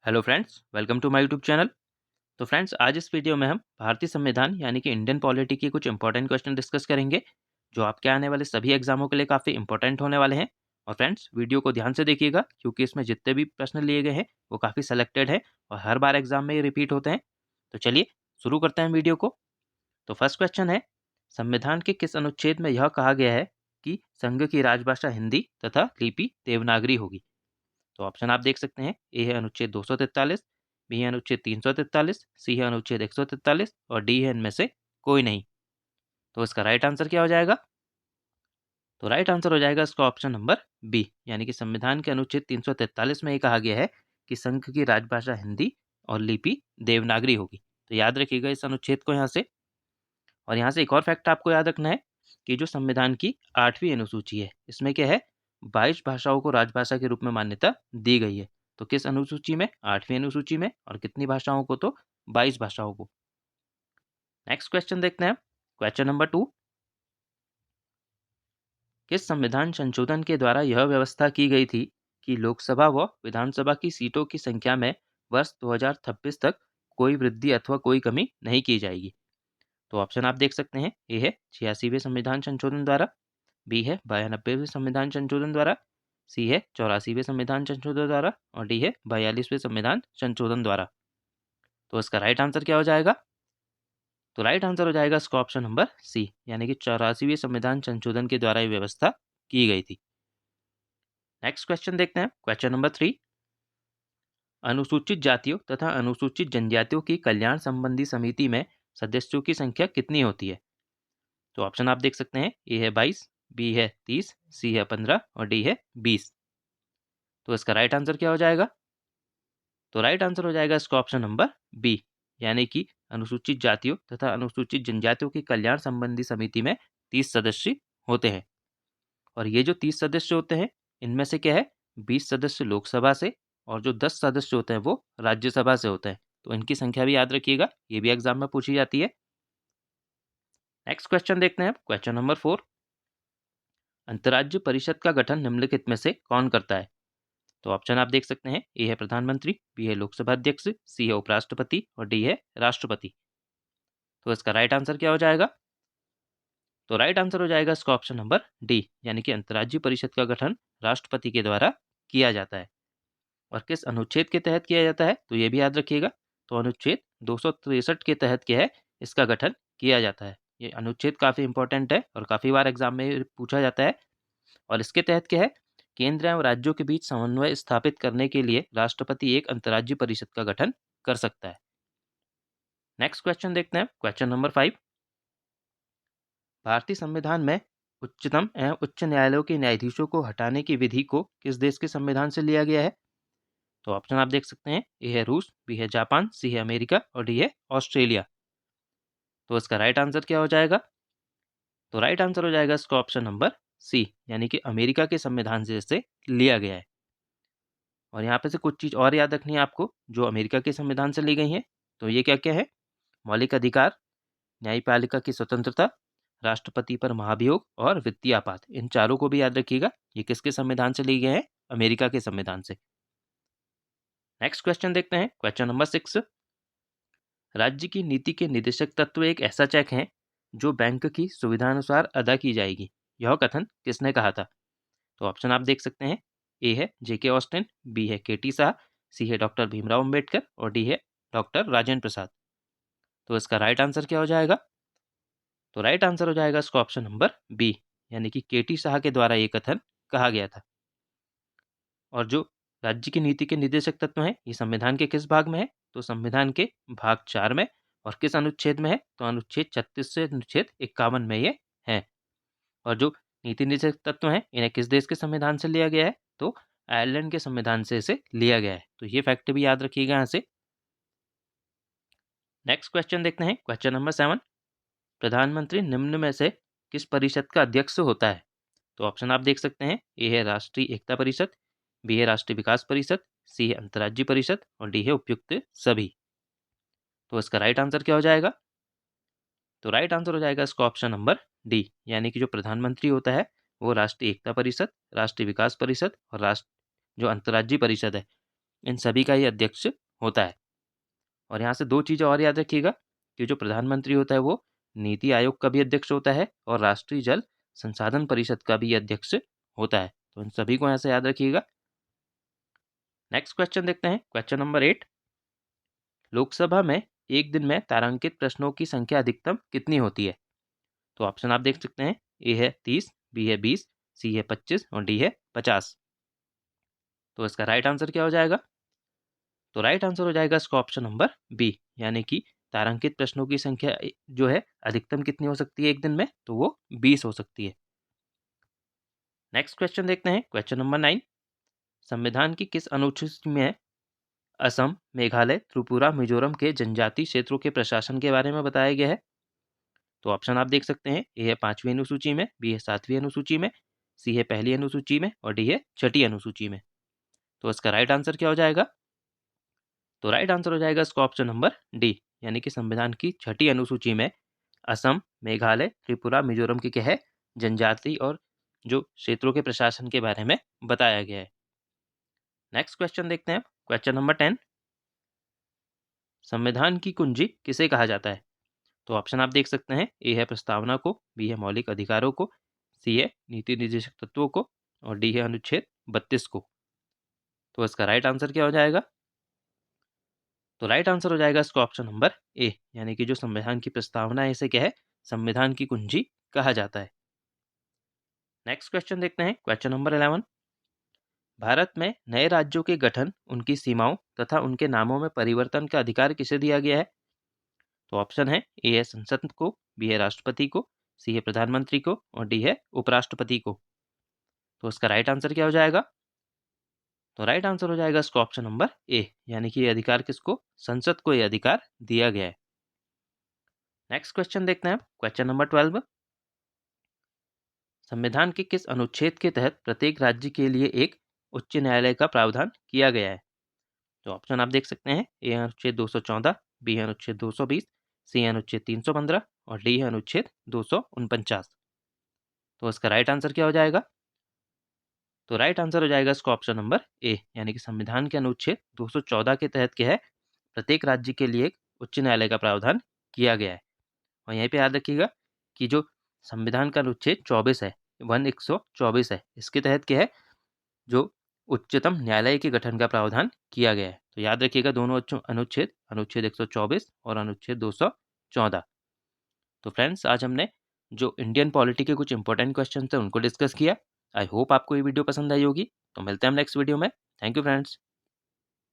Hello friends, welcome to my YouTube channel. तो friends, आज इस वीडियो में हम भारतीय संविधान यानी कि इंडियन पॉलिटी के कुछ इंपॉर्टेंट क्वेश्चन डिस्कस करेंगे जो आपके आने वाले सभी एग्जामों के लिए काफ़ी इंपॉर्टेंट होने वाले हैं। और फ्रेंड्स, वीडियो को ध्यान से देखिएगा क्योंकि इसमें जितने भी प्रश्न लिए गए हैं वो काफ़ी सेलेक्टेड है और हर बार एग्जाम में ये रिपीट होते हैं। तो चलिए शुरू करते हैं वीडियो को। तो फर्स्ट क्वेश्चन है, संविधान के किस अनुच्छेद में यह कहा गया है कि संघ की राजभाषा हिंदी तथा लिपि देवनागरी होगी? तो ऑप्शन आप देख सकते हैं। ए है अनुच्छेद 243, बी है अनुच्छेद 343, सी है अनुच्छेद 143 और डी है इनमें से कोई नहीं। तो इसका राइट आंसर क्या हो जाएगा? तो राइट आंसर हो जाएगा इसका ऑप्शन नंबर बी, यानी कि संविधान के अनुच्छेद 343 में ये कहा गया है कि संघ की राजभाषा हिंदी और लिपि देवनागरी होगी। तो याद रखिएगा इस अनुच्छेद को यहाँ से। और यहाँ से एक और फैक्ट आपको याद रखना है कि जो संविधान की 8वीं अनुसूची है इसमें क्या है, 22 भाषाओं को राजभाषा के रूप में मान्यता दी गई है। तो किस अनुसूची में? 8वीं अनुसूची में। और कितनी भाषाओं को? तो 22 भाषाओं को। नेक्स्ट क्वेश्चन देखते हैं। क्वेश्चन नंबर 2, किस संविधान संशोधन के द्वारा यह व्यवस्था की गई थी कि लोकसभा व विधानसभा की सीटों की संख्या में वर्ष 2026 तक कोई वृद्धि अथवा कोई कमी नहीं की जाएगी? तो ऑप्शन आप देख सकते हैं। ए है 86वें संविधान संशोधन द्वारा, बी है 92वें संविधान संशोधन द्वारा, सी है 84वें संविधान संशोधन द्वारा और डी है 42वें संविधान संशोधन द्वारा। तो इसका राइट आंसर क्या हो जाएगा? तो राइट आंसर हो जाएगा इसका ऑप्शन नंबर सी, यानी कि 84वें संविधान संशोधन के द्वारा ये व्यवस्था की गई थी। नेक्स्ट क्वेश्चन देखते हैं। क्वेश्चन नंबर 3, अनुसूचित जातियों तथा अनुसूचित जनजातियों की कल्याण संबंधी समिति में सदस्यों की संख्या कितनी होती है? तो ऑप्शन आप देख सकते हैं। ए है 22, बी है 30, सी है 15 और डी है 20। तो इसका राइट आंसर क्या हो जाएगा? तो राइट आंसर हो जाएगा इसका ऑप्शन नंबर बी, यानी कि अनुसूचित जातियों तथा अनुसूचित जनजातियों की कल्याण संबंधी समिति में 30 सदस्य होते हैं। और ये जो 30 सदस्य होते हैं इनमें से क्या है, 20 सदस्य लोकसभा से और जो 10 सदस्य होते हैं वो राज्यसभा से होते हैं। तो इनकी संख्या भी याद रखिएगा, ये भी एग्जाम में पूछी जाती है। नेक्स्ट क्वेश्चन देखते हैं। क्वेश्चन नंबर 4, अंतर्राज्य परिषद का गठन निम्नलिखित में से कौन करता है? तो ऑप्शन आप देख सकते हैं। ए है प्रधानमंत्री, बी है लोकसभा अध्यक्ष, सी है उपराष्ट्रपति और डी है राष्ट्रपति। तो इसका राइट आंसर क्या हो जाएगा? तो राइट आंसर हो जाएगा इसका ऑप्शन नंबर डी, यानी कि अंतर्राज्यीय परिषद का गठन राष्ट्रपति के द्वारा किया जाता है। और किस अनुच्छेद के तहत किया जाता है तो ये भी याद रखिएगा। तो अनुच्छेद 263 के तहत क्या है, इसका गठन किया जाता है। ये अनुच्छेद काफ़ी इंपॉर्टेंट है और काफ़ी बार एग्जाम में पूछा जाता है। और इसके तहत क्या है, केंद्र एवं राज्यों के बीच समन्वय स्थापित करने के लिए राष्ट्रपति एक अंतर्राज्यीय परिषद का गठन कर सकता है। नेक्स्ट क्वेश्चन देखते हैं। क्वेश्चन नंबर 5, भारतीय संविधान में उच्चतम एवं उच्च न्यायालयों के न्यायाधीशों को हटाने की विधि को किस देश के संविधान से लिया गया है? तो ऑप्शन आप देख सकते हैं। ए है रूस, बी है जापान, सी है अमेरिका और डी है ऑस्ट्रेलिया। तो इसका राइट आंसर क्या हो जाएगा? तो राइट आंसर हो जाएगा इसका ऑप्शन नंबर सी, यानी कि अमेरिका के संविधान से इसे लिया गया है। और यहाँ पे से कुछ चीज़ और याद रखनी है आपको जो अमेरिका के संविधान से ली गई हैं। तो ये क्या क्या है, मौलिक अधिकार, न्यायपालिका की स्वतंत्रता, राष्ट्रपति पर महाभियोग और वित्तीय आपात, इन चारों को भी याद रखिएगा। ये किसके संविधान से लिए गए हैं? अमेरिका के संविधान से। नेक्स्ट क्वेश्चन देखते हैं। क्वेश्चन नंबर 6, राज्य की नीति के निर्देशक तत्व एक ऐसा चेक है जो बैंक की सुविधानुसार अदा की जाएगी, यह कथन किसने कहा था? तो ऑप्शन आप देख सकते हैं। ए है जेके ऑस्टिन, बी है केटी शाह, सी है डॉक्टर भीमराव अंबेडकर और डी है डॉक्टर राजेंद्र प्रसाद। तो इसका राइट आंसर क्या हो जाएगा? तो राइट आंसर हो जाएगा इसका ऑप्शन नंबर बी, यानी कि केटी शाह के द्वारा ये कथन कहा गया था। और जो राज्य की नीति के निर्देशक तत्व हैं ये संविधान के किस भाग में है? तो संविधान के भाग 4 में। और किस अनुच्छेद में है? तो अनुच्छेद 36 से अनुच्छेद 51 में ये है। और जो नीति निर्देशक तत्व हैं इन्हें किस देश के संविधान से लिया गया है? तो आयरलैंड के संविधान से इसे लिया गया है। तो ये फैक्ट भी याद रखिएगा यहाँ से। नेक्स्ट क्वेश्चन देखते हैं। क्वेश्चन नंबर 7, प्रधानमंत्री निम्न में से किस परिषद का अध्यक्ष होता है? तो ऑप्शन आप देख सकते हैं। ए है राष्ट्रीय एकता परिषद, बी है राष्ट्रीय विकास परिषद, सी है अंतर्राज्यीय परिषद और डी है उपयुक्त सभी। तो इसका राइट आंसर क्या हो जाएगा? तो राइट आंसर हो जाएगा इसका ऑप्शन नंबर डी, यानी कि जो प्रधानमंत्री होता है वो राष्ट्रीय एकता परिषद, राष्ट्रीय विकास परिषद और राष्ट्र जो अंतर्राज्यीय परिषद है इन सभी का ही अध्यक्ष होता है। और यहाँ से दो चीज़ें और याद रखिएगा कि जो प्रधानमंत्री होता है वो नीति आयोग का भी अध्यक्ष होता है और राष्ट्रीय जल संसाधन परिषद का भी अध्यक्ष होता है। तो इन सभी को यहाँ से याद रखिएगा। नेक्स्ट क्वेश्चन देखते हैं, क्वेश्चन नंबर 8। लोकसभा में एक दिन में तारांकित प्रश्नों की संख्या अधिकतम कितनी होती है? तो ऑप्शन आप देख सकते हैं, ए है 30, बी है 20, सी है 25 और डी है 50। तो इसका राइट आंसर क्या हो जाएगा? तो राइट आंसर हो जाएगा इसका ऑप्शन नंबर बी, यानी कि तारांकित प्रश्नों की संख्या जो है अधिकतम कितनी हो सकती है एक दिन में, तो वो 20 हो सकती है। नेक्स्ट क्वेश्चन देखते हैं, क्वेश्चन नंबर 9। संविधान की किस अनुसूची में असम, मेघालय, त्रिपुरा, मिजोरम के जनजातीय क्षेत्रों के प्रशासन के बारे में बताया गया है? तो ऑप्शन आप देख सकते हैं, ए है 5वीं अनुसूची में, बी है 7वीं अनुसूची में, सी है पहली अनुसूची में और डी है छठी अनुसूची में। तो इसका राइट आंसर क्या हो जाएगा? तो राइट आंसर हो जाएगा इसका ऑप्शन नंबर डी, यानी कि संविधान की छठी अनुसूची में असम, मेघालय, त्रिपुरा, मिजोरम के क्या है जनजाति और जो क्षेत्रों के प्रशासन के बारे में बताया गया है। नेक्स्ट क्वेश्चन देखते हैं, क्वेश्चन नंबर 10। संविधान की कुंजी किसे कहा जाता है? तो ऑप्शन आप देख सकते हैं, ए है प्रस्तावना को, बी है मौलिक अधिकारों को, सी है नीति निर्देशक तत्वों को और डी है अनुच्छेद 32 को। तो इसका राइट आंसर क्या हो जाएगा? तो राइट आंसर हो जाएगा इसका ऑप्शन नंबर ए, यानी कि जो संविधान की प्रस्तावना है इसे क्या है संविधान की कुंजी कहा जाता है। नेक्स्ट क्वेश्चन देखते हैं, क्वेश्चन नंबर 11। भारत में नए राज्यों के गठन, उनकी सीमाओं तथा उनके नामों में परिवर्तन का अधिकार किसे दिया गया है? तो ऑप्शन है, ए है संसद को, बी है राष्ट्रपति को, सी है प्रधानमंत्री को और डी है उपराष्ट्रपति को। तो इसका राइट आंसर क्या हो जाएगा? तो राइट आंसर हो जाएगा इसका ऑप्शन नंबर ए, यानी कि ये अधिकार किसको, संसद को ये अधिकार दिया गया है। नेक्स्ट क्वेश्चन देखते हैं, क्वेश्चन नंबर 12। संविधान के किस अनुच्छेद के तहत प्रत्येक राज्य के लिए एक उच्च न्यायालय का प्रावधान किया गया है? तो ऑप्शन आप देख सकते हैं, ए अनुच्छेद 214, बी अनुच्छेद 220, सी अनुच्छेद 315 और डी अनुच्छेद 249। तो इसका राइट आंसर क्या हो जाएगा? तो राइट आंसर हो जाएगा इसका ऑप्शन नंबर ए, यानी कि संविधान के अनुच्छेद 214 के तहत क्या है प्रत्येक राज्य के लिए एक उच्च न्यायालय का प्रावधान किया गया है। और यहीं पे याद रखिएगा कि जो संविधान का अनुच्छेद 24 है, 124 है, इसके तहत क्या है जो उच्चतम न्यायालय के गठन का प्रावधान किया गया है। तो याद रखिएगा दोनों अनुच्छेद, अनुच्छेद 124 और अनुच्छेद 214। तो फ्रेंड्स, आज हमने जो इंडियन पॉलिटी के कुछ इंपॉर्टेंट क्वेश्चन थे उनको डिस्कस किया। आई होप आपको ये वीडियो पसंद आई होगी। तो मिलते हैं हम नेक्स्ट वीडियो में। Thank you friends.